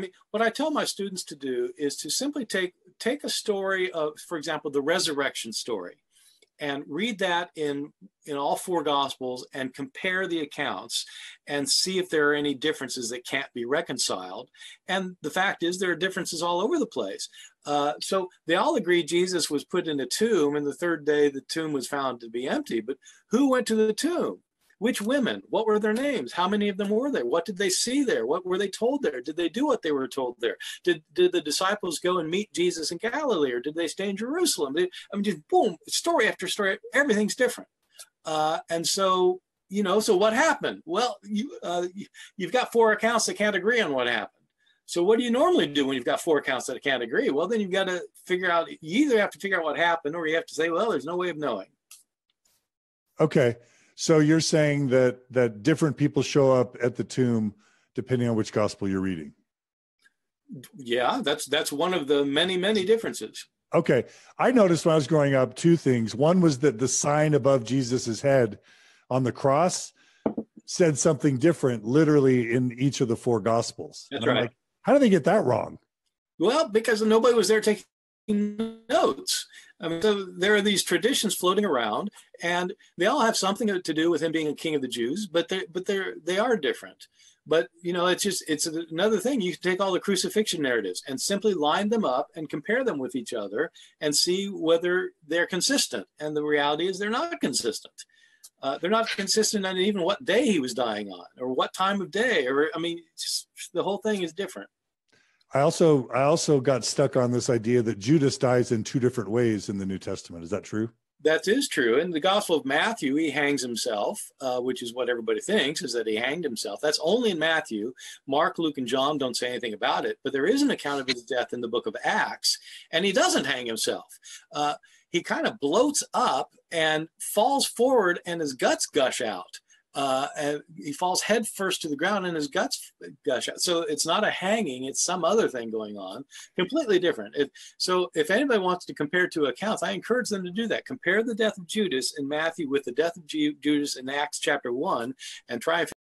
mean, what I tell my students to do is to simply take a story of, for example, the resurrection story, and read that in all four Gospels and compare the accounts and see if there are any differences that can't be reconciled. And the fact is there are differences all over the place. So they all agree Jesus was put in a tomb, and the third day the tomb was found to be empty. But who went to the tomb? Which women? What were their names? How many of them were there? What did they see there? What were they told there? Did they do what they were told there? Did the disciples go and meet Jesus in Galilee, or did they stay in Jerusalem? I mean, just boom, story after story, everything's different. And so, so what happened? Well, you've got four accounts that can't agree on what happened. So what do you normally do when you've got four accounts that can't agree? Well, then you've got to figure out, you either have to figure out what happened, or you have to say, well, there's no way of knowing. Okay. So you're saying that different people show up at the tomb depending on which gospel you're reading. Yeah, that's one of the many, many differences. Okay. I noticed when I was growing up two things. One was that the sign above Jesus's head on the cross said something different literally in each of the four gospels. That's and I'm right. like, how did they get that wrong? Well, because nobody was there taking notes. I mean, so there are these traditions floating around, and they all have something to do with him being a king of the Jews, but they are different. But it's another thing. You can take all the crucifixion narratives and simply line them up and compare them with each other and see whether they're consistent. And the reality is they're not consistent. They're not consistent on even what day he was dying on, or what time of day, the whole thing is different. I also got stuck on this idea that Judas dies in two different ways in the New Testament. Is that true? That is true. In the Gospel of Matthew, he hangs himself, which is what everybody thinks, is that he hanged himself. That's only in Matthew. Mark, Luke, and John don't say anything about it, but there is an account of his death in the book of Acts, and he doesn't hang himself. He kind of bloats up and falls forward, and his guts gush out. And he falls head first to the ground and his guts gush out. So it's not a hanging, it's some other thing going on, completely different. So if anybody wants to compare two accounts, I encourage them to do that. Compare the death of Judas in Matthew with the death of Judas in Acts chapter 1, and try and